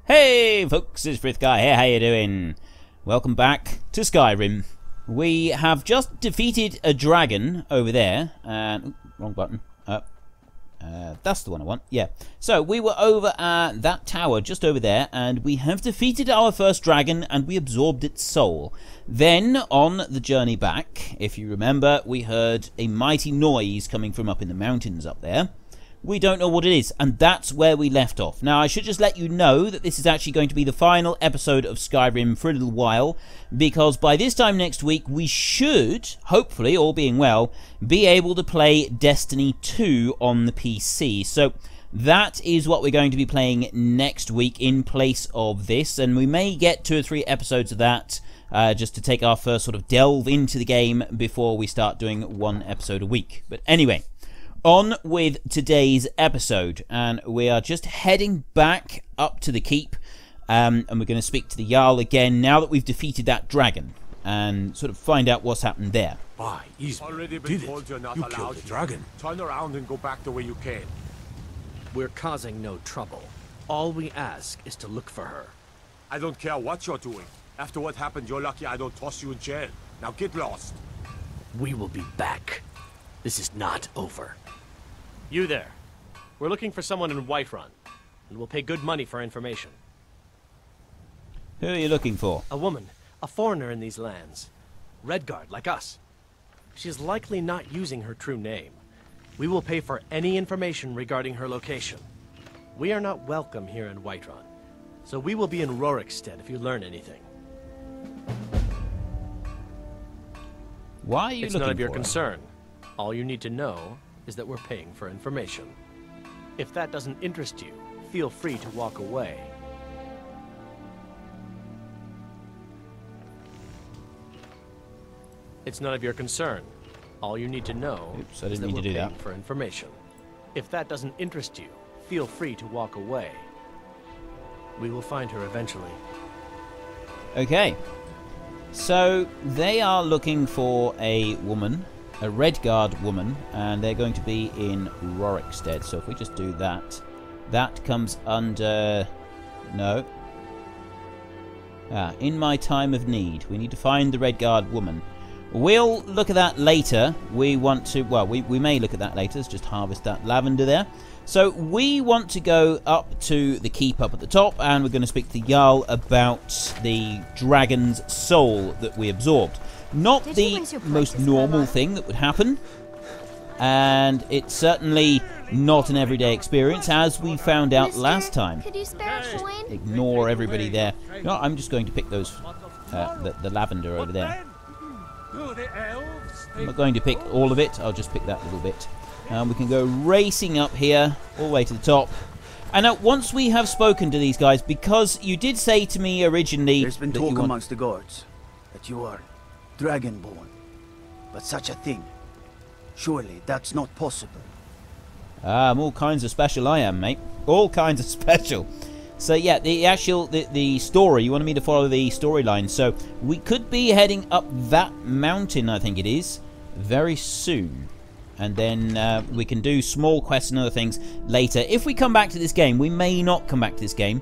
Hey folks, it's Frithguy here, how you doing? Welcome back to Skyrim. We have just defeated a dragon over there, and... wrong button. That's the one I want, yeah. So, we were over at that tower just over there, and we have defeated our first dragon, and we absorbed its soul. Then, on the journey back, if you remember, we heard a mighty noise coming from up in the mountains up there. We don't know what it is, and that's where we left off. Now, I should just let you know that this is actually going to be the final episode of Skyrim for a little while, because by this time next week, we should, hopefully, all being well, be able to play Destiny 2 on the PC. So, that is what we're going to be playing next week in place of this, and we may get 2 or 3 episodes of that, just to take our first sort of delve into the game before we start doing 1 episode a week. But anyway... on with today's episode, and we are just heading back up to the keep, and we're going to speak to the Jarl again now that we've defeated that dragon, and sort of find out what's happened there. Why, he's already been been told you're not you allowed killed the to. dragon. Turn around and go back the way you came. We're causing no trouble. All we ask is to look for her. I don't care what you're doing. After what happened, you're lucky I don't toss you in jail. Now get lost. We will be back. This is not over. You there. We're looking for someone in Whiterun, and we'll pay good money for information. Who are you looking for? A woman, a foreigner in these lands. Redguard, like us. She is likely not using her true name. We will pay for any information regarding her location. We are not welcome here in Whiterun, so we will be in Rorikstead if you learn anything. Why are you It's looking none of your for her? concern. All you need to know is that we're paying for information. If that doesn't interest you, feel free to walk away. It's none of your concern. All you need to know Oops, I is didn't that mean we're to do paying that. for information. If that doesn't interest you, feel free to walk away. We will find her eventually. Okay. So, they are looking for a woman, a Redguard woman, and they're going to be in Rorikstead. So if we just do that, that comes under... no. In my time of need. We need to find the Redguard woman. We'll look at that later. We want to... well, we may look at that later. Let's just harvest that lavender there. So we want to go up to the keep up at the top, and we're going to speak to Jarl about the dragon's soul that we absorbed. Not the most normal thing that would happen, and it's certainly not an everyday experience, as we found out last time. Could you spare a coin? Ignore everybody there. No, I'm just going to pick those, the lavender over there. I'm not going to pick all of it, I'll just pick that little bit. And we can go racing up here, all the way to the top. And now, once we have spoken to these guys, because you did say to me originally... there's been that talk you want... amongst the guards that you are Dragonborn, but such a thing, surely that's not possible. I'm all kinds of special I am, mate. All kinds of special. So yeah, the story, you wanted me to follow the storyline. So we could be heading up that mountain, I think it is, very soon. And then we can do small quests and other things later. If we come back to this game, we may not come back to this game.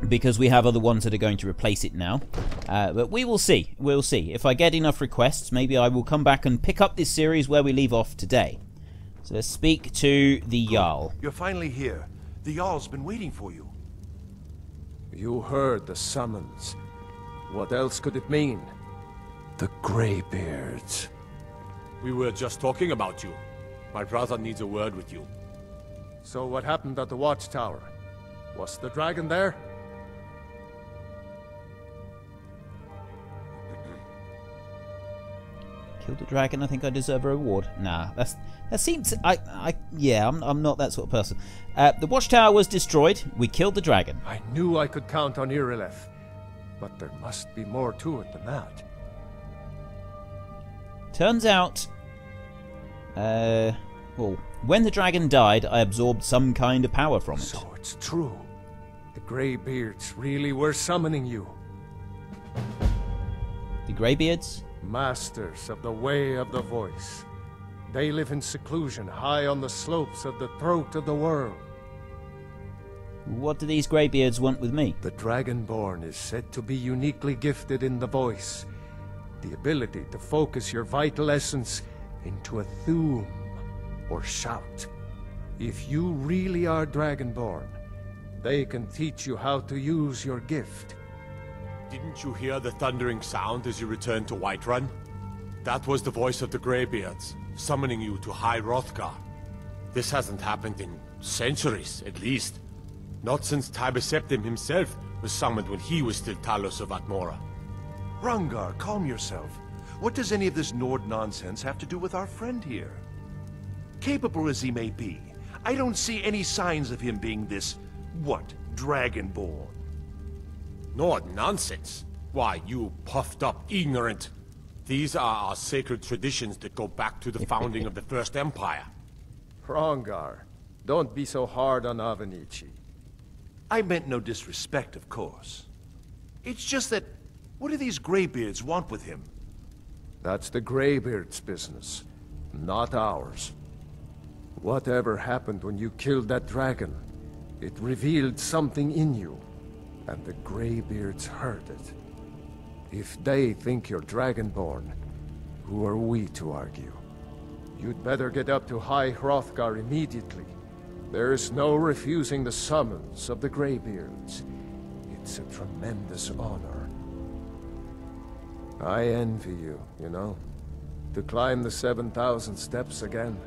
Because we have other ones that are going to replace it now. But we will see. We'll see. If I get enough requests, maybe I will come back and pick up this series where we leave off today. So let's speak to the Jarl. You're finally here. The Jarl's been waiting for you. You heard the summons. What else could it mean? The Greybeards. We were just talking about you. My brother needs a word with you. So what happened at the watchtower? Was the dragon there? Killed a dragon, I think I deserve a reward. Nah, that seems... yeah, I'm not that sort of person. The watchtower was destroyed. We killed the dragon. I knew I could count on Irileth. But there must be more to it than that. Turns out... well, when the dragon died, I absorbed some kind of power from it. So it's true. The Greybeards really were summoning you. The Greybeards? Masters of the Way of the Voice. They live in seclusion high on the slopes of the throat of the world. What do these Greybeards want with me? The Dragonborn is said to be uniquely gifted in the voice, the ability to focus your vital essence into a thum, or shout. If you really are Dragonborn, they can teach you how to use your gift. Didn't you hear the thundering sound as you returned to Whiterun? That was the voice of the Greybeards, summoning you to High Hrothgar. This hasn't happened in centuries, at least. Not since Tiber Septim himself was summoned when he was still Talos of Atmora. Hrongar, calm yourself. What does any of this Nord nonsense have to do with our friend here? Capable as he may be, I don't see any signs of him being this, what, Dragonborn? Nord nonsense? Why, you puffed up ignorant. These are our sacred traditions that go back to the founding of the First Empire. Hrongar, don't be so hard on Avenici. I meant no disrespect, of course. It's just that, what do these Greybeards want with him? That's the Greybeards' business, not ours. Whatever happened when you killed that dragon, it revealed something in you, and the Greybeards heard it. If they think you're Dragonborn, who are we to argue? You'd better get up to High Hrothgar immediately. There's no refusing the summons of the Greybeards. It's a tremendous honor. I envy you, you know, to climb the 7,000 steps again.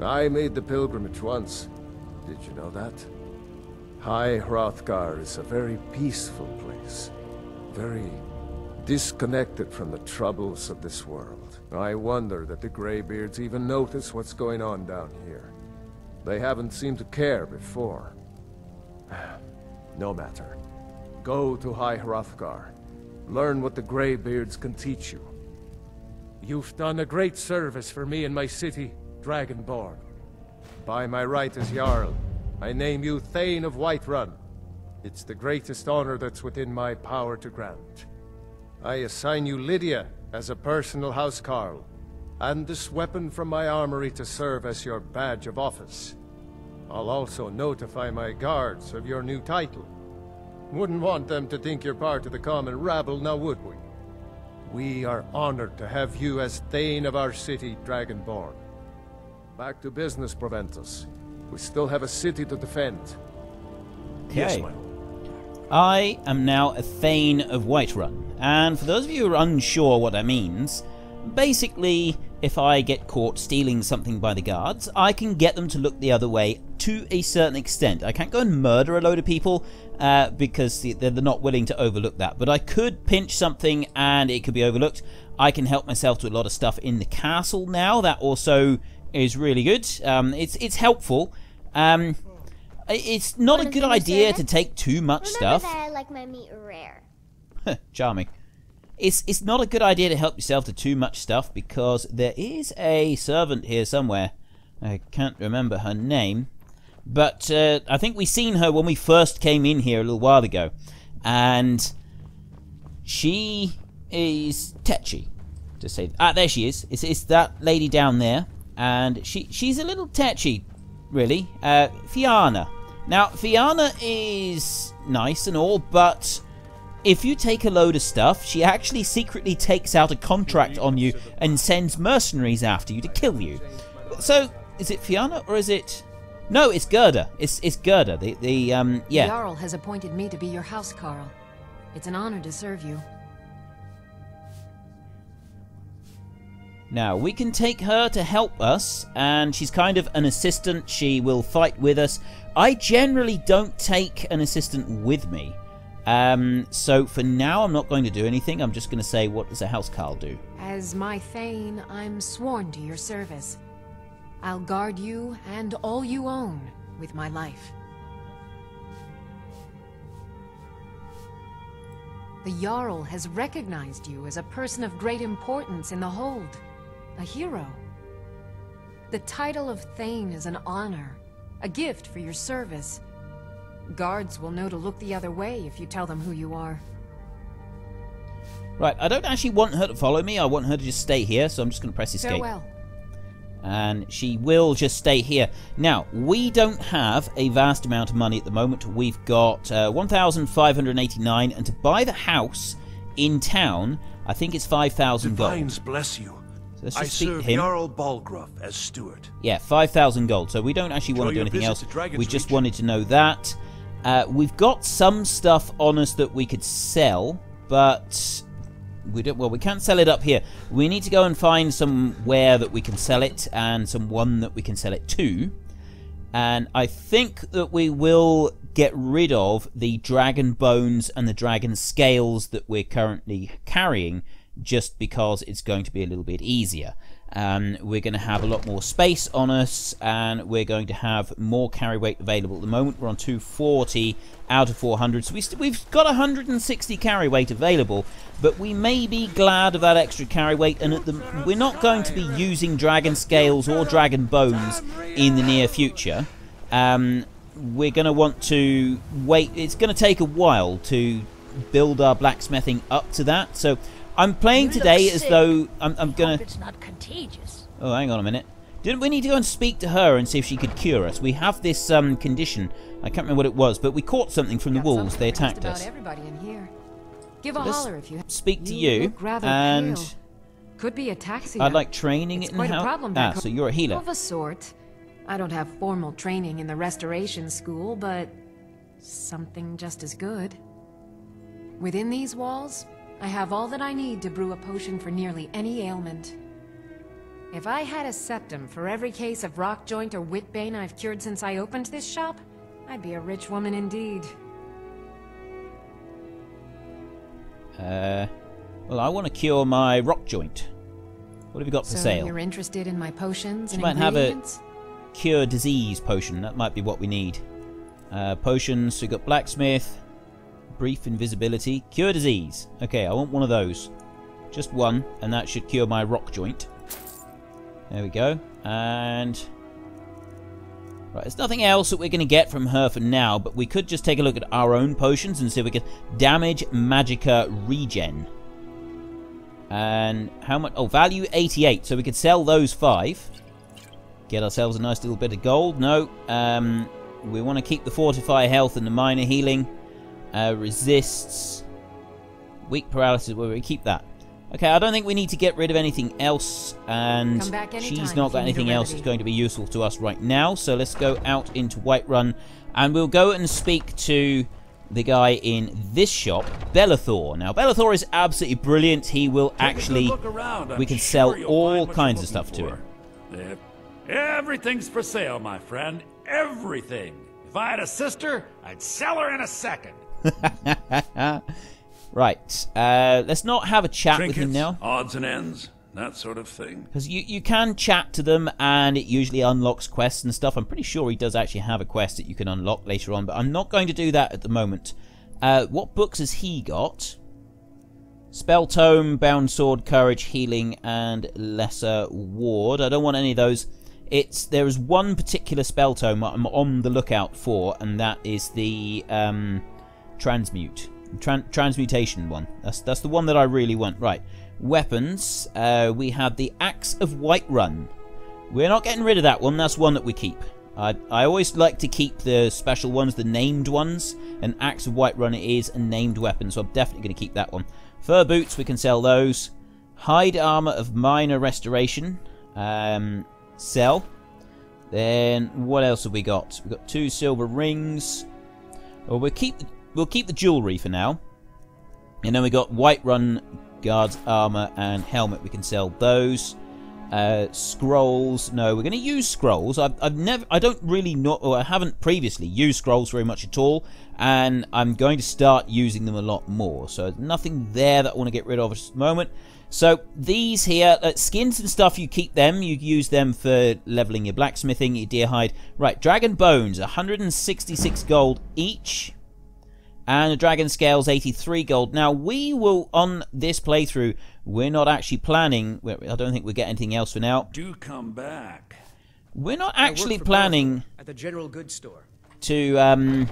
I made the pilgrimage once. Did you know that? High Hrothgar is a very peaceful place. Very disconnected from the troubles of this world. I wonder that the Greybeards even notice what's going on down here. They haven't seemed to care before. No matter. Go to High Hrothgar. Learn what the Greybeards can teach you. You've done a great service for me and my city, Dragonborn. By my right as Jarl, I name you Thane of Whiterun. It's the greatest honor that's within my power to grant. I assign you Lydia as a personal housecarl, and this weapon from my armory to serve as your badge of office. I'll also notify my guards of your new title. Wouldn't want them to think you're part of the common rabble, now would we? We are honored to have you as Thane of our city, Dragonborn. Back to business, Proventus. We still have a city to defend. Yes, Okay. my lord. I am now a Thane of Whiterun, and for those of you who are unsure what that means, basically, if I get caught stealing something by the guards, I can get them to look the other way to a certain extent. I can't go and murder a load of people because they're not willing to overlook that, but I could pinch something and it could be overlooked. I can help myself to a lot of stuff in the castle now. That also is really good. It's helpful. It's not a good idea to take too much stuff. Remember that I like my meat rare. Charming. It's not a good idea to help yourself to too much stuff because there is a servant here somewhere. I can't remember her name, but I think we seen her when we first came in here a little while ago, and she is tetchy, to say. There she is. It's that lady down there, and she's a little tetchy, really. Fianna. Now, Fianna is nice and all, but if you take a load of stuff, she actually secretly takes out a contract on you and sends mercenaries after you to kill you. So, is it Fianna or is it... No, it's Gerda. It's Gerda. Yeah. Jarl has appointed me to be your housecarl. It's an honor to serve you. Now, we can take her to help us, and she's kind of an assistant. She will fight with us. I generally don't take an assistant with me. So for now, I'm not going to do anything. I'm just going to say, what does a housecarl do? As my Thane, I'm sworn to your service. I'll guard you and all you own with my life. The Jarl has recognized you as a person of great importance in the Hold. A hero. The title of Thane is an honor, a gift for your service. Guards will know to look the other way if you tell them who you are. Right, I don't actually want her to follow me. I want her to just stay here, so I'm just going to press escape. Farewell. And she will just stay here. Now, we don't have a vast amount of money at the moment. We've got 1,589, and to buy the house in town, I think it's 5,000 gold. Divines bless you. So let's I just speak to serve him. Jarl Balgruuf as steward. Yeah, 5,000 gold. So we don't actually want to do anything else. We just wanted to know that. We've got some stuff on us that we could sell, but we don't. Well, we can't sell it up here. We need to go and find somewhere that we can sell it, and someone that we can sell it to. And I think that we will get rid of the dragon bones and the dragon scales that we're currently carrying, just because it's going to be a little bit easier. We're going to have a lot more space on us, and we're going to have more carry weight available. At the moment, we're on 240 out of 400, so we've got 160 carry weight available, but we may be glad of that extra carry weight, and we're not going to be using dragon scales or dragon bones in the near future. We're going to want to wait. It's going to take a while to build our blacksmithing up to that, so I'm playing today as though I'm gonna. It's not contagious. Oh, hang on a minute. Didn't we need to go and speak to her and see if she could cure us? We have this condition. I can't remember what it was, but we caught something from the wolves. They attacked us. Everybody in here. Give a Let's holler if you speak to you, and pale. Could be ataxia. I'd like training It's in quite a how. problem Ah, back so you're a healer. Of a sort. I don't have formal training in the restoration school, but something just as good. Within these walls, I have all that I need to brew a potion for nearly any ailment. If I had a septum for every case of rock joint or whitbane I've cured since I opened this shop, I'd be a rich woman indeed. Well, I want to cure my rock joint. What have you got for So sale? you're interested in my potions and might have a ingredients? cure disease potion. That might be what we need. Potions. So we got blacksmith, brief invisibility, cure disease. Okay, I want one of those. Just one, and that should cure my rock joint. There we go. And right, there's nothing else that we're going to get from her for now, but we could just take a look at our own potions and see if we can damage magicka regen. And how much? Oh, value 88. So we could sell those 5. Get ourselves a nice little bit of gold. No, we want to keep the fortify health and the minor healing. Resists weak paralysis. Well, we keep that. Okay, I don't think we need to get rid of anything else, and she's not got anything else that's going to be useful to us right now. So let's go out into Whiterun, and we'll go and speak to the guy in this shop, Belethor. Now, Belethor is absolutely brilliant. He will actually, we can sell all kinds of stuff to him. Everything's for sale, my friend. Everything. If I had a sister, I'd sell her in a second. Right, let's not have a chat Trinkets, with him now. odds and ends, that sort of thing. Because you can chat to them, and it usually unlocks quests and stuff. I'm pretty sure he does actually have a quest that you can unlock later on, but I'm not going to do that at the moment. What books has he got? Spell Tome, Bound Sword, Courage, Healing, and Lesser Ward. I don't want any of those. There is one particular spell tome I'm on the lookout for, and that is the transmutation one. That's the one that I really want. Right, weapons. We have the Axe of Whiterun. We're not getting rid of that one. That's one that we keep. I always like to keep the special ones, the named ones. And Axe of Whiterun is a named weapon, so I'm definitely going to keep that one. Fur boots, we can sell those. Hide armor of minor restoration. Sell. Then what else have we got? We've got 2 silver rings. Well, we'll keep the jewelry for now. And then we got Whiterun guard's armor and helmet. We can sell those. Scrolls. No, we're going to use scrolls. I don't really know, or I haven't previously used scrolls very much at all, and I'm going to start using them a lot more. So nothing there that I want to get rid of at the moment. So these here, skins and stuff, you keep them. You use them for leveling your blacksmithing, your deer hide. Right, dragon bones, 166 gold each. And the dragon scales, 83 gold. Now, we will, on this playthrough, we're not actually planning, I don't think we'll get anything else for now. Do come back. We're not actually planning at the general goods store to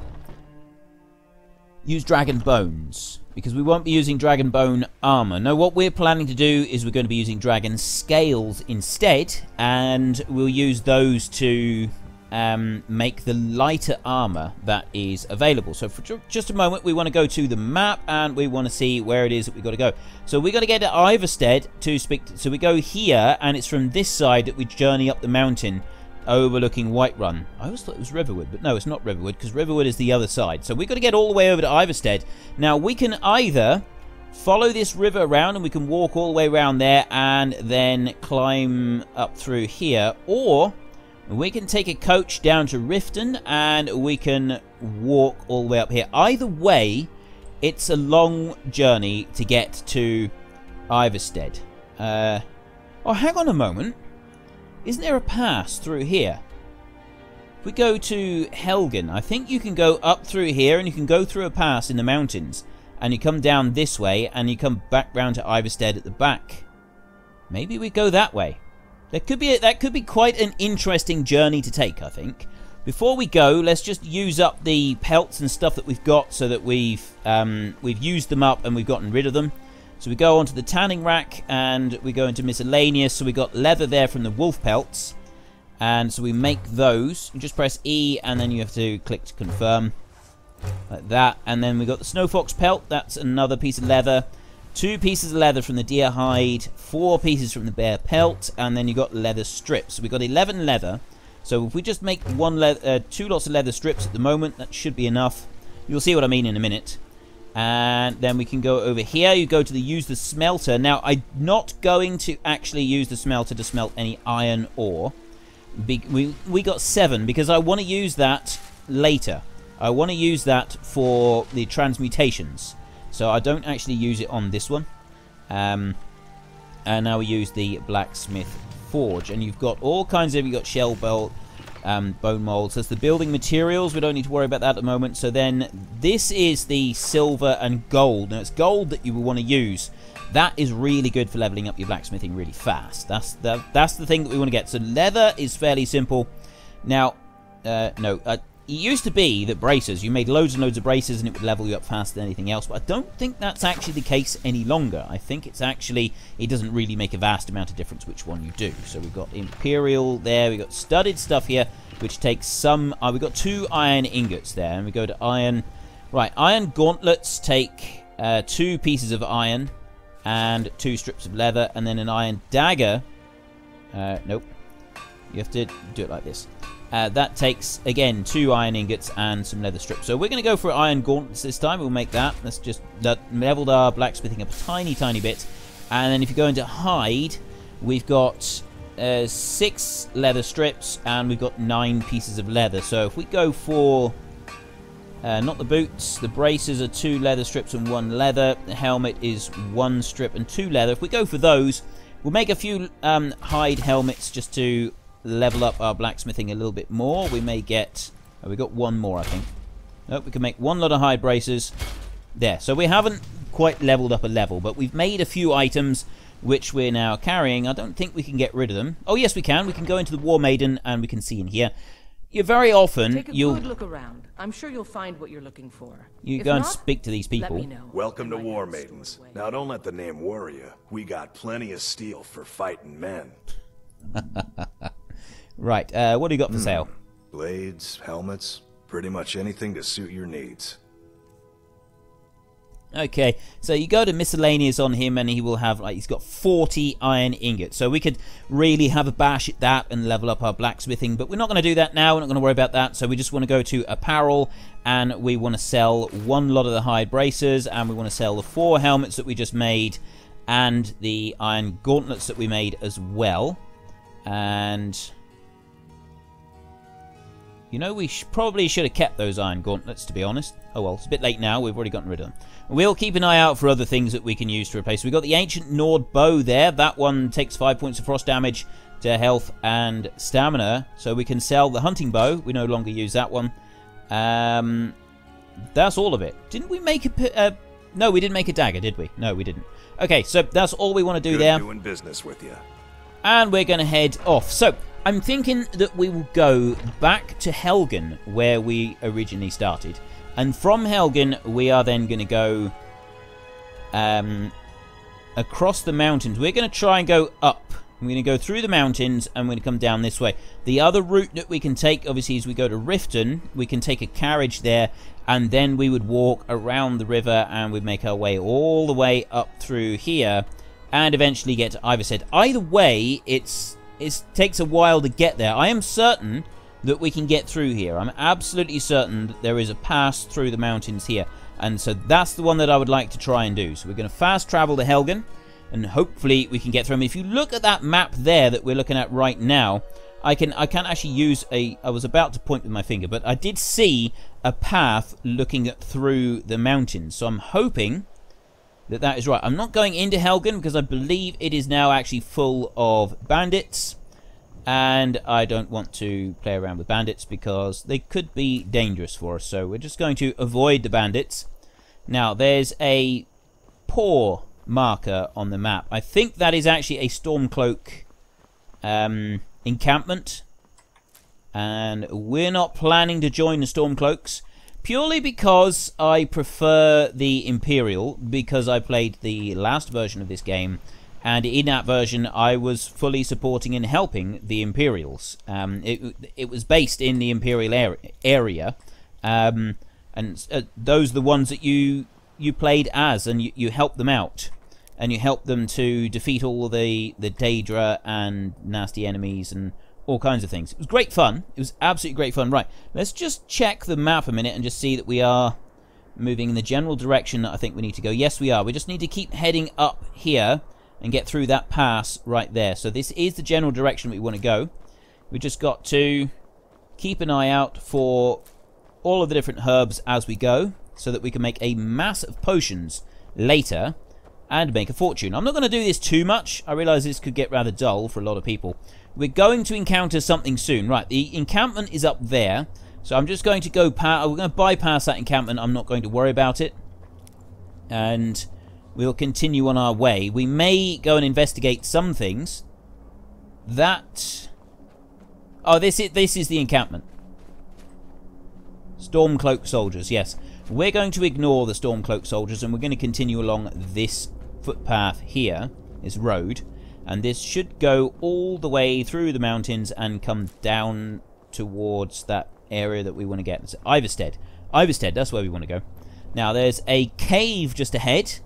use dragon bones, because we won't be using dragon bone armor. No, what we're planning to do is we're going to be using dragon scales instead, and we'll use those to make the lighter armor that is available. So for just a moment, we want to go to the map and we want to see where it is that we've got to go. So we've got to get to Iverstead to speak. So we go here, and it's from this side that we journey up the mountain overlooking Whiterun. I always thought it was Riverwood, but no, it's not Riverwood, because Riverwood is the other side. So we've got to get all the way over to Iverstead. Now, we can either follow this river around, and we can walk all the way around there and then climb up through here, or we can take a coach down to Riften and we can walk all the way up here. Either way, it's a long journey to get to Iverstead. Oh, hang on a moment. Isn't there a pass through here? If we go to Helgen, I think you can go up through here and you can go through a pass in the mountains. And you come down this way and you come back round to Iverstead at the back. Maybe we go that way. That could be quite an interesting journey to take, I think. Before we go, let's just use up the pelts and stuff that we've got so that we've used them up and we've gotten rid of them. So we go onto the tanning rack and we go into miscellaneous. So we got leather there from the wolf pelts. And so we make those. You just press E and then you have to click to confirm. Like that. And then we got the snow fox pelt. That's another piece of leather. 2 pieces of leather from the deer hide. 4 pieces from the bear pelt. And then you got leather strips. So we got 11 leather. So if we just make 2 lots of leather strips at the moment, that should be enough. You'll see what I mean in a minute. And then we can go over here. You go to use the smelter. Now, I'm not going to actually use the smelter to smelt any iron ore. We got 7 because I want to use that later. I want to use that for the transmutations. So I don't actually use it on this one. And now we use the Blacksmith Forge. And you've got all kinds of... You've got shell bolt, bone molds. There's the building materials. We don't need to worry about that at the moment. So then this is the silver and gold. Now it's gold that you will want to use. That is really good for leveling up your blacksmithing really fast. That's the thing that we want to get. So leather is fairly simple. Now, it used to be that braces, you made loads and loads of braces and it would level you up faster than anything else, but I don't think that's actually the case any longer. I think it's actually, it doesn't really make a vast amount of difference which one you do. So we've got Imperial there, we've got studded stuff here, which takes some, we've got 2 iron ingots there, and we go to iron, right, iron gauntlets take 2 pieces of iron and 2 strips of leather, and then an iron dagger, nope, you have to do it like this. That takes, again, 2 iron ingots and some leather strips. So we're going to go for iron gauntlets this time. We'll make that. That's just leveled our blacksmithing up a tiny, tiny bit. And then if you go into hide, we've got 6 leather strips and we've got 9 pieces of leather. So if we go for, not the boots, the braces are 2 leather strips and 1 leather. The helmet is 1 strip and 2 leather. If we go for those, we'll make a few hide helmets just to level up our blacksmithing a little bit more. We may get... Oh, we got 1 more, I think. Nope, we can make 1 lot of hide braces. There. So we haven't quite leveled up a level, but we've made a few items which we're now carrying. I don't think we can get rid of them. Oh, yes, we can. We can go into the War Maiden, and we can see in here. You very often... Take a good look around. I'm sure you'll find what you're looking for. You go and speak to these people. Let me know. Welcome to War Maidens. Now, don't let the name worry you. We got plenty of steel for fighting men. Right, what do you got for sale? Blades, helmets, pretty much anything to suit your needs. Okay, so you go to miscellaneous on him and he will have, like, he's got 40 iron ingots. So we could really have a bash at that and level up our blacksmithing, but we're not going to do that now. We're not going to worry about that. So we just want to go to apparel and we want to sell 1 lot of the hide braces and we want to sell the 4 helmets that we just made and the iron gauntlets that we made as well. And... you know, we probably should have kept those iron gauntlets, to be honest. Oh well, it's a bit late now. We've already gotten rid of them. We'll keep an eye out for other things that we can use to replace. We've got the Ancient Nord Bow there. That one takes 5 points of frost damage to health and stamina. So we can sell the hunting bow. We no longer use that one. That's all of it. Didn't we make a... no, we didn't make a dagger, did we? No, we didn't. Okay, so that's all we want to do there. Doing business with you. And we're going to head off. So... I'm thinking that we will go back to Helgen, where we originally started, And from Helgen, we are then going to go across the mountains. We're going to try and go up. We're going to go through the mountains, and we're going to come down this way. The other route that we can take, obviously, is we go to Riften. We can take a carriage there, and then we would walk around the river, and we'd make our way all the way up through here, and eventually get to Ivarstead. Either way, it takes a while to get there. I am certain that we can get through here. I'm absolutely certain that there is a pass through the mountains here, and so that's the one that I would like to try and do. So we're going to fast travel to Helgen, and hopefully we can get through them. If you look at that map there that we're looking at right now, I can actually use I was about to point with my finger, but I did see a path looking through the mountains. So I'm hoping that that is right. I'm not going into Helgen because I believe it is now actually full of bandits. And I don't want to play around with bandits because they could be dangerous for us. So we're just going to avoid the bandits. Now, there's a paw marker on the map. I think that is actually a Stormcloak encampment. And we're not planning to join the Stormcloaks. Purely because I prefer the Imperial. Because I played the last version of this game. And in that version, I was fully supporting and helping the Imperials. It was based in the Imperial area. And those are the ones that you played as, and you helped them out. And you helped them to defeat all the Daedra and nasty enemies and all kinds of things. It was great fun. It was absolutely great fun. Right, let's just check the map a minute and just see that we are moving in the general direction that I think we need to go. Yes, we are. We just need to keep heading up here and get through that pass right there. So this is the general direction we want to go. We just got to keep an eye out for all of the different herbs as we go, so that we can make a mass of potions later and make a fortune. I'm not going to do this too much. I realise this could get rather dull for a lot of people. We're going to encounter something soon. Right, the encampment is up there. So I'm just going to go we're going to bypass that encampment. I'm not going to worry about it. And we'll continue on our way. We may go and investigate some things. That... Oh, this is the encampment. Stormcloak soldiers, yes. We're going to ignore the Stormcloak soldiers, and we're going to continue along this footpath here, this road. And this should go all the way through the mountains and come down towards that area that we want to get. It's Ivarstead. Ivarstead, that's where we want to go. Now, there's a cave just ahead.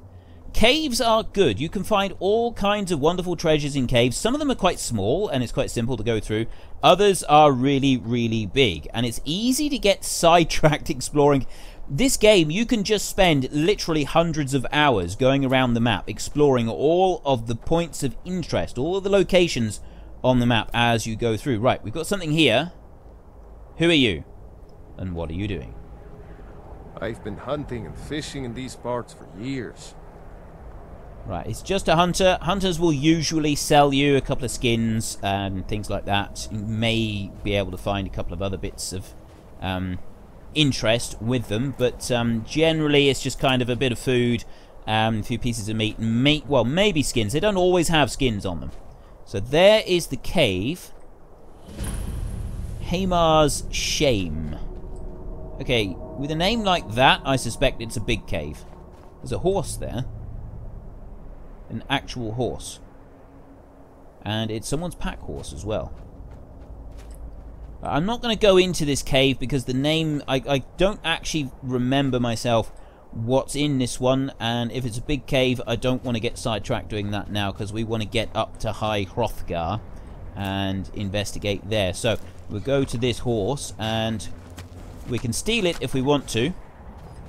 Caves are good. You can find all kinds of wonderful treasures in caves. Some of them are quite small, and it's quite simple to go through. Others are really, really big, and it's easy to get sidetracked exploring. This game, you can just spend literally hundreds of hours going around the map, exploring all of the points of interest, all of the locations on the map as you go through. Right, we've got something here. Who are you? And what are you doing? I've been hunting and fishing in these parts for years. Right, it's just a hunter. Hunters will usually sell you a couple of skins and things like that. You may be able to find a couple of other bits of interest with them, but generally it's just kind of a bit of food, a few pieces of meat, well, maybe skins. They don't always have skins on them. So there is the cave. Hamar's Shame. Okay, with a name like that, I suspect it's a big cave. There's a horse there. An actual horse. And it's someone's pack horse as well. I'm not going to go into this cave because the name... I don't actually remember myself what's in this one. And if it's a big cave, I don't want to get sidetracked doing that now, because we want to get up to High Hrothgar and investigate there. So we'll go to this horse and we can steal it if we want to.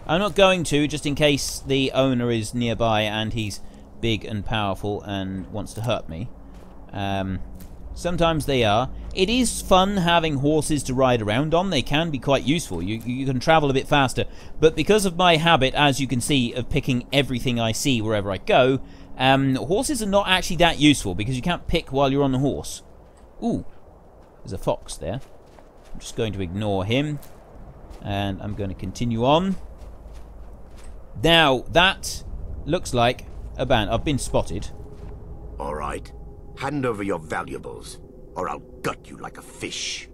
I'm not going to, just in case the owner is nearby and he's big and powerful and wants to hurt me. Sometimes they are. It is fun having horses to ride around on. They can be quite useful. You can travel a bit faster. But because of my habit, as you can see, of picking everything I see wherever I go, horses are not actually that useful because you can't pick while you're on the horse. Ooh, there's a fox there. I'm just going to ignore him. And I'm going to continue on. Now, that looks like a band. I've been spotted. All right. Hand over your valuables, or I'll gut you like a fish.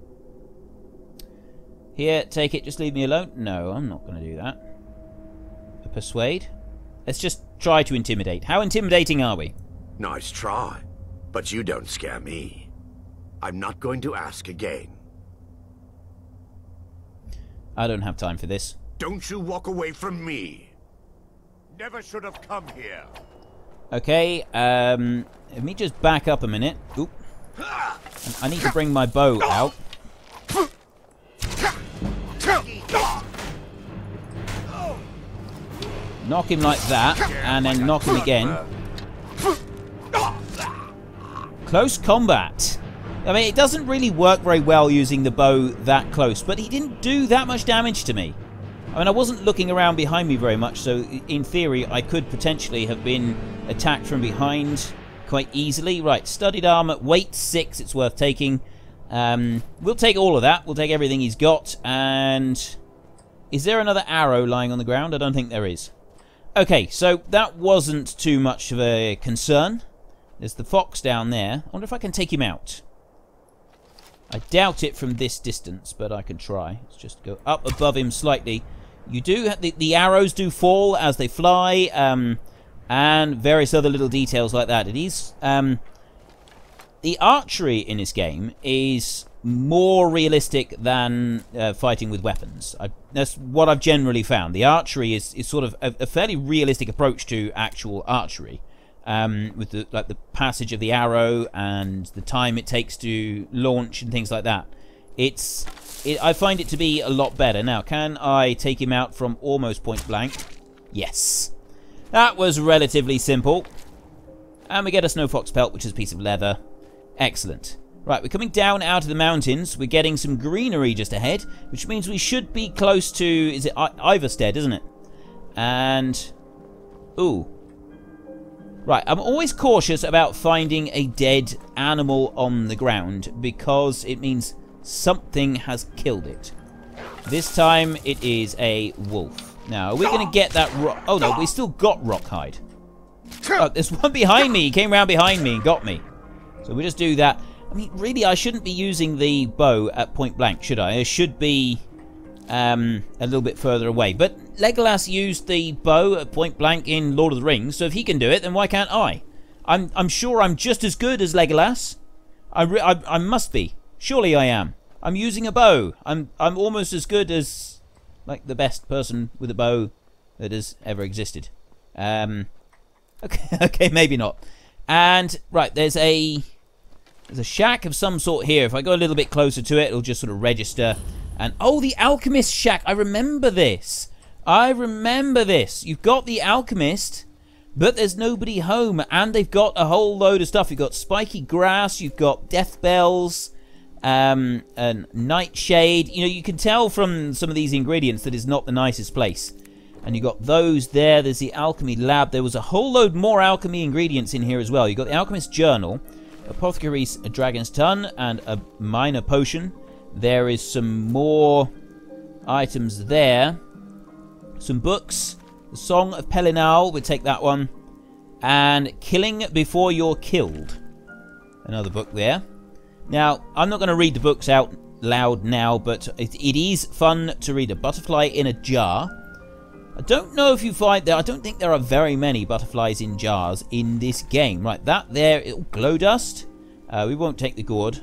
Here, take it, just leave me alone. No, I'm not going to do that. A persuade? Let's just try to intimidate. How intimidating are we? Nice try, but you don't scare me. I'm not going to ask again. I don't have time for this. Don't you walk away from me. Never should have come here. Okay, let me just back up a minute. Oop. I need to bring my bow out. Knock him like that, and then knock him again. Close combat. I mean, it doesn't really work very well using the bow that close, but he didn't do that much damage to me. I mean, I wasn't looking around behind me very much, so in theory, I could potentially have been attacked from behind quite easily. Right, studded armor, weight 6, it's worth taking. We'll take all of that. We'll take everything he's got, and... Is there another arrow lying on the ground? I don't think there is. Okay, so that wasn't too much of a concern. There's the fox down there. I wonder if I can take him out. I doubt it from this distance, but I can try. Let's just go up above him slightly. You do the arrows do fall as they fly, and various other little details like that. It is the archery in this game is more realistic than fighting with weapons. That's what I've generally found. The archery is sort of a fairly realistic approach to actual archery, with the passage of the arrow and the time it takes to launch and things like that. I find it to be a lot better. Now, can I take him out from almost point blank? Yes. That was relatively simple. And we get a snow fox pelt, which is a piece of leather. Excellent. Right, we're coming down out of the mountains. We're getting some greenery just ahead, which means we should be close to... Is it Iverstead, isn't it? And... Ooh. Right, I'm always cautious about finding a dead animal on the ground, because it means something has killed it. This time, it is a wolf. Now, are we going to get that rock... Oh, no, we still got Rockhide. Oh, there's one behind me. He came around behind me and got me. So we just do that. I mean, really, I shouldn't be using the bow at point blank, should I? I should be a little bit further away. But Legolas used the bow at point blank in Lord of the Rings, so if he can do it, then why can't I? I'm sure I'm just as good as Legolas. I must be. Surely I am. I'm using a bow. I'm almost as good as, like, the best person with a bow that has ever existed. Okay, maybe not. And, right, there's a shack of some sort here. If I go a little bit closer to it, it'll just sort of register. And, oh, the Alchemist Shack. I remember this. You've got the Alchemist, but there's nobody home. And they've got a whole load of stuff. You've got spiky grass. You've got death bells. And nightshade. You know, you can tell from some of these ingredients that it's not the nicest place. And you got those there. There's the Alchemy Lab. There was a whole load more alchemy ingredients in here as well. You got the Alchemist Journal, Apothecary's a Dragon's Ton, and a minor potion. There is some more items there. Some books. The Song of Pelinal, we'll take that one. And Killing Before You're Killed. Another book there. Now, I'm not going to read the books out loud now, but it is fun to read. A Butterfly in a Jar. I don't know if you find there. I don't think there are very many butterflies in jars in this game. Right, that there, glow dust. We won't take the gourd.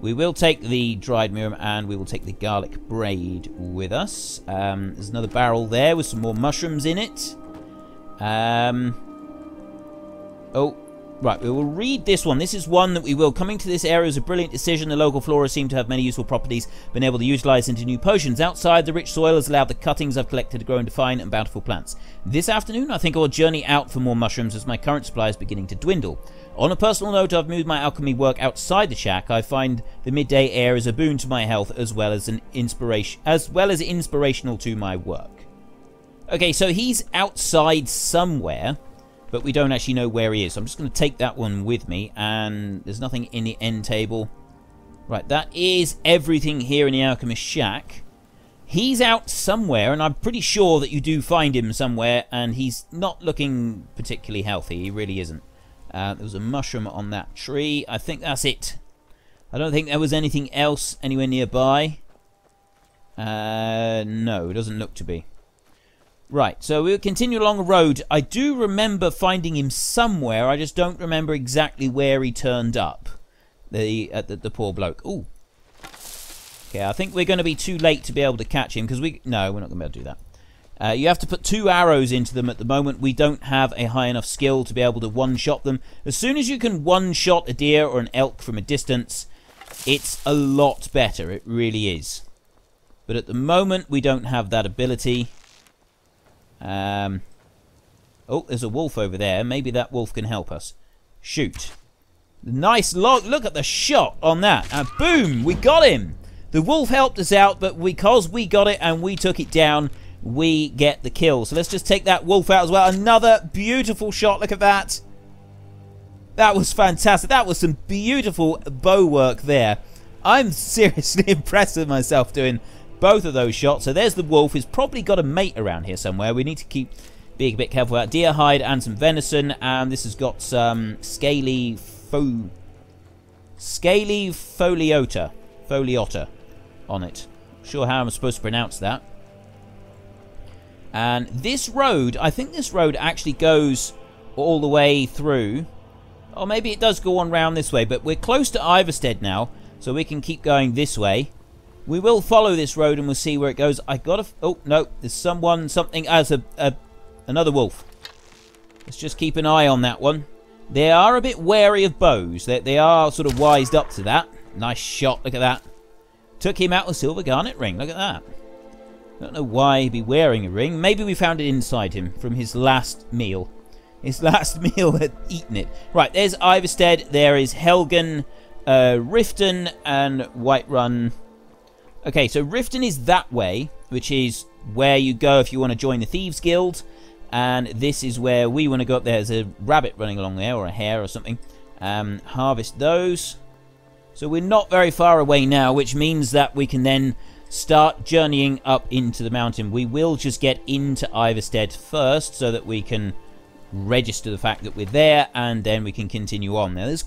We will take the dried mirum, and we will take the garlic braid with us. There's another barrel there with some more mushrooms in it. Oh, right, we will read this one. This is one that we will. Coming to this area is a brilliant decision. The local flora seem to have many useful properties, been able to utilize into new potions. Outside, the rich soil has allowed the cuttings I've collected to grow into fine and bountiful plants. This afternoon, I think I will journey out for more mushrooms as my current supply is beginning to dwindle. On a personal note, I've moved my alchemy work outside the shack. I find the midday air is a boon to my health as well as inspirational to my work. Okay, so he's outside somewhere, but we don't actually know where he is. So I'm just going to take that one with me, and there's nothing in the end table. Right, that is everything here in the Alchemist Shack. He's out somewhere, and I'm pretty sure that you do find him somewhere, and he's not looking particularly healthy. He really isn't. There was a mushroom on that tree. I think that's it. I don't think there was anything else anywhere nearby. No, it doesn't look to be. Right, so we'll continue along the road. I do remember finding him somewhere. I just don't remember exactly where he turned up. The poor bloke. Ooh. Okay, I think we're going to be too late to be able to catch him because no, we're not going to be able to do that. You have to put 2 arrows into them at the moment. We don't have a high enough skill to be able to one-shot them. As soon as you can one-shot a deer or an elk from a distance, it's a lot better. It really is. But at the moment, we don't have that ability. Oh, there's a wolf over there. Maybe that wolf can help us. Shoot. Nice log. Look at the shot on that. And boom, we got him. The wolf helped us out, but because we got it and we took it down, we get the kill. So let's just take that wolf out as well. Another beautiful shot. Look at that. That was fantastic. That was some beautiful bow work there. I'm seriously impressed with myself doing both of those shots. So there's the wolf. He's probably got a mate around here somewhere. We need to keep being a bit careful about deer hide and some venison. And this has got some scaly foliota on it. Not sure how I'm supposed to pronounce that. And this road, I think this road actually goes all the way through. Or maybe it does go on round this way, but we're close to Iverstead now, so we can keep going this way. We will follow this road and we'll see where it goes. I gotta... Oh, no. There's something as another wolf. Let's just keep an eye on that one. They are a bit wary of bows. They are sort of wised up to that. Nice shot. Look at that. Took him out with a silver garnet ring. Look at that. Don't know why he'd be wearing a ring. Maybe we found it inside him from his last meal. His last meal had eaten it. Right, there's Iverstead. There is Helgen, Riften, and Whiterun. Okay, so Riften is that way, which is where you go if you want to join the Thieves Guild. And this is where we want to go up there. There's a rabbit running along there, or a hare or something. Harvest those. So we're not very far away now, which means that we can then start journeying up into the mountain. We will just get into Iverstead first so that we can register the fact that we're there, and then we can continue on. Now there's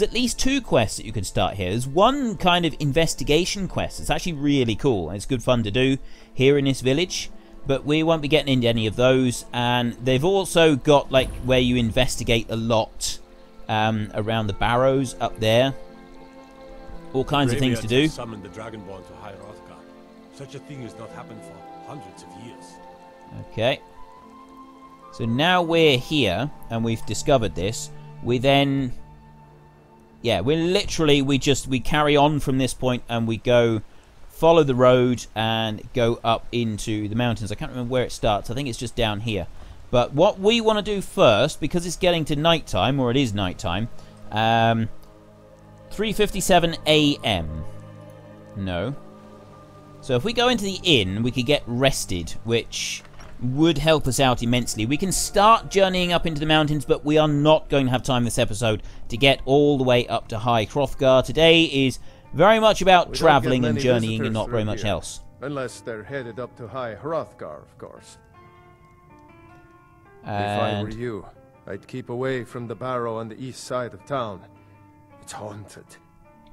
at least 2 quests that you can start here. There's one kind of investigation quest. It's actually really cool. It's good fun to do here in this village, but we won't be getting into any of those. And they've also got like where you investigate a lot around the barrows up there. All kinds of things to do. Summoned the Dragonborn to High Hrothgar. Such a thing has not happened for hundreds of years. Okay. So now we're here, and we've discovered this. We then... Yeah, we carry on from this point, and we go follow the road and go up into the mountains. I can't remember where it starts. I think it's just down here. But what we want to do first, because it's getting to nighttime, or it is nighttime, 3:57 a.m. No. So if we go into the inn, we could get rested, which would help us out immensely. We can start journeying up into the mountains, but we are not going to have time this episode to get all the way up to High Hrothgar. Today is very much about traveling and journeying and not very much else. Unless they're headed up to High Hrothgar, of course. If I were you, I'd keep away from the barrow on the east side of town. It's haunted.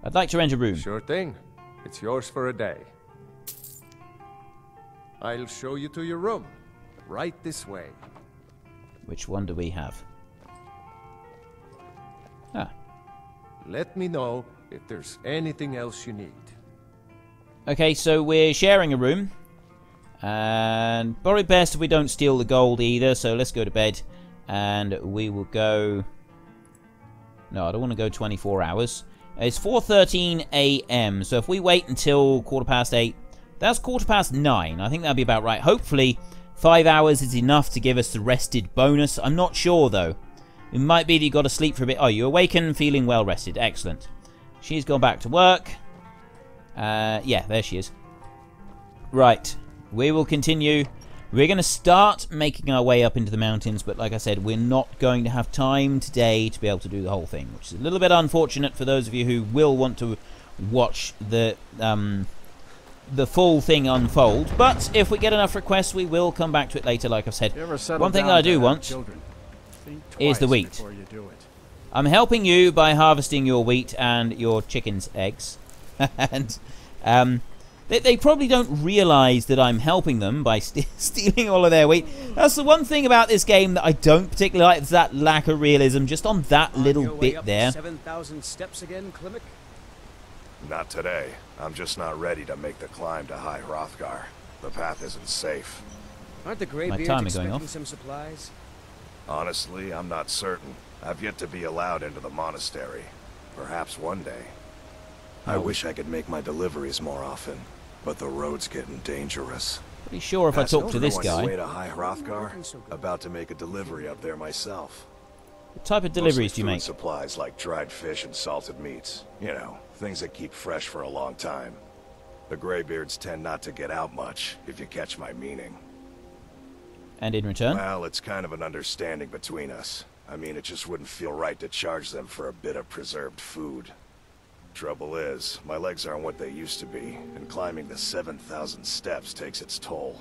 I'd like to rent a room. Sure thing. It's yours for a day. I'll show you to your room. Right this way. Which one do we have? Ah. Let me know if there's anything else you need. Okay, so we're sharing a room. And probably best if we don't steal the gold either, so let's go to bed. And we will go... No, I don't want to go 24 hours. It's 4:13 a.m. So if we wait until 8:15, that's 9:15. I think that'll be about right. Hopefully 5 hours is enough to give us the rested bonus. I'm not sure though. It might be that you got to sleep for a bit. Oh, you awaken feeling well rested. Excellent. She's gone back to work. Yeah, there she is. Right. We will continue. We're going to start making our way up into the mountains, but like I said, we're not going to have time today to be able to do the whole thing, which is a little bit unfortunate for those of you who will want to watch the full thing unfold. But if we get enough requests, we will come back to it later, like I've said. One thing that I do want is the wheat. I'm helping you by harvesting your wheat and your chicken's eggs. And They probably don't realise that I'm helping them by stealing all of their wheat. That's the one thing about this game that I don't particularly like, is that lack of realism, just on that little bit there. 7,000 steps again, Klimek? Not today. I'm just not ready to make the climb to High Hrothgar. The path isn't safe. Aren't the Greybeards expecting some supplies? Honestly, I'm not certain. I've yet to be allowed into the monastery. Perhaps one day. I wish I could make my deliveries more often, but the road's getting dangerous. Pretty sure if I talk to this guy. Way to High Hrothgar? About to make a delivery up there myself. What type of deliveries do you make? Supplies like dried fish and salted meats. You know, things that keep fresh for a long time. The Greybeards tend not to get out much, if you catch my meaning. And in return? Well, it's kind of an understanding between us. I mean, it just wouldn't feel right to charge them for a bit of preserved food. Trouble is, my legs aren't what they used to be, and climbing the 7,000 steps takes its toll.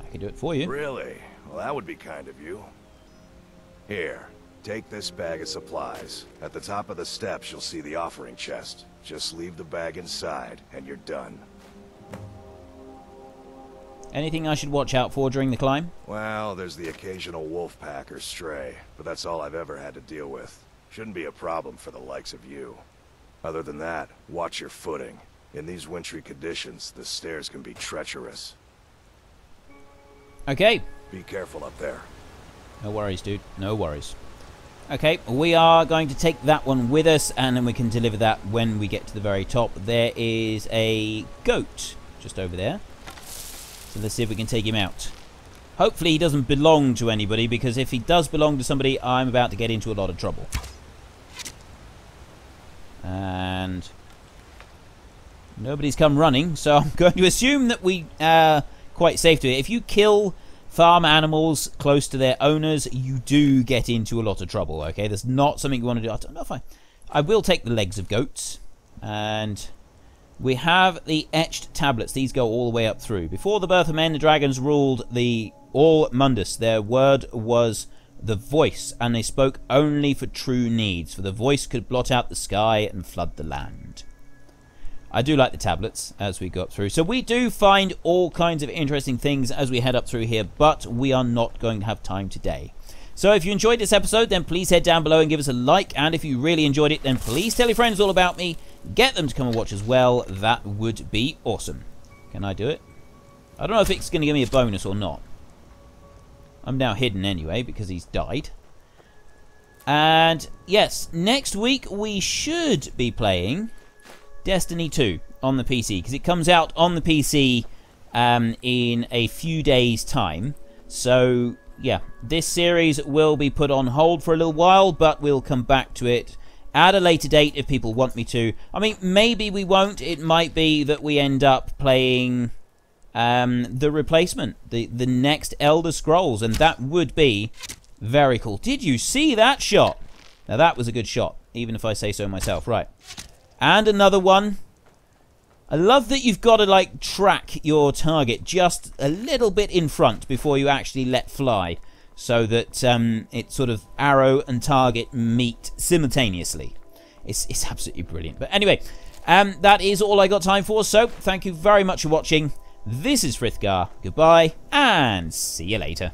I can do it for you. Really? Well, that would be kind of you. Here, take this bag of supplies. At the top of the steps, you'll see the offering chest. Just leave the bag inside, and you're done. Anything I should watch out for during the climb? Well, there's the occasional wolf pack or stray, but that's all I've ever had to deal with. Shouldn't be a problem for the likes of you. Other than that, watch your footing. In these wintry conditions, the stairs can be treacherous. Okay. Be careful up there. No worries, dude. No worries. Okay, we are going to take that one with us, and then we can deliver that when we get to the very top. There is a goat just over there. So let's see if we can take him out. Hopefully he doesn't belong to anybody, because if he does belong to somebody, I'm about to get into a lot of trouble. And nobody's come running, so I'm going to assume that we are quite safe to it. If you kill farm animals close to their owners, you do get into a lot of trouble, okay? That's not something you want to do. I don't know if I will take the legs of goats. And we have the Etched Tablets. These go all the way up through. Before the birth of men, the dragons ruled all Mundus. Their word was the voice, and they spoke only for true needs, for the voice could blot out the sky and flood the land. I do like the tablets as we go up through. So we do find all kinds of interesting things as we head up through here, but we are not going to have time today. So if you enjoyed this episode, then please head down below and give us a like, and if you really enjoyed it, then please tell your friends all about me. Get them to come and watch as well. That would be awesome. Can I do it? I don't know if it's going to give me a bonus or not. I'm now hidden anyway because he's died. And yes, next week we should be playing Destiny 2 on the PC, because it comes out on the PC in a few days' time. So yeah, this series will be put on hold for a little while, but we'll come back to it at a later date if people want me to. I mean, maybe we won't. It might be that we end up playing the replacement, the next Elder Scrolls, and that would be very cool. Did you see that shot? Now that was a good shot, even if I say so myself. Right, and another one. I love that you've got to like track your target just a little bit in front before you actually let fly, so that it sort of arrow and target meet simultaneously. It's absolutely brilliant. But anyway, that is all I got time for. So thank you very much for watching. This is Frithgar. Goodbye, and see you later.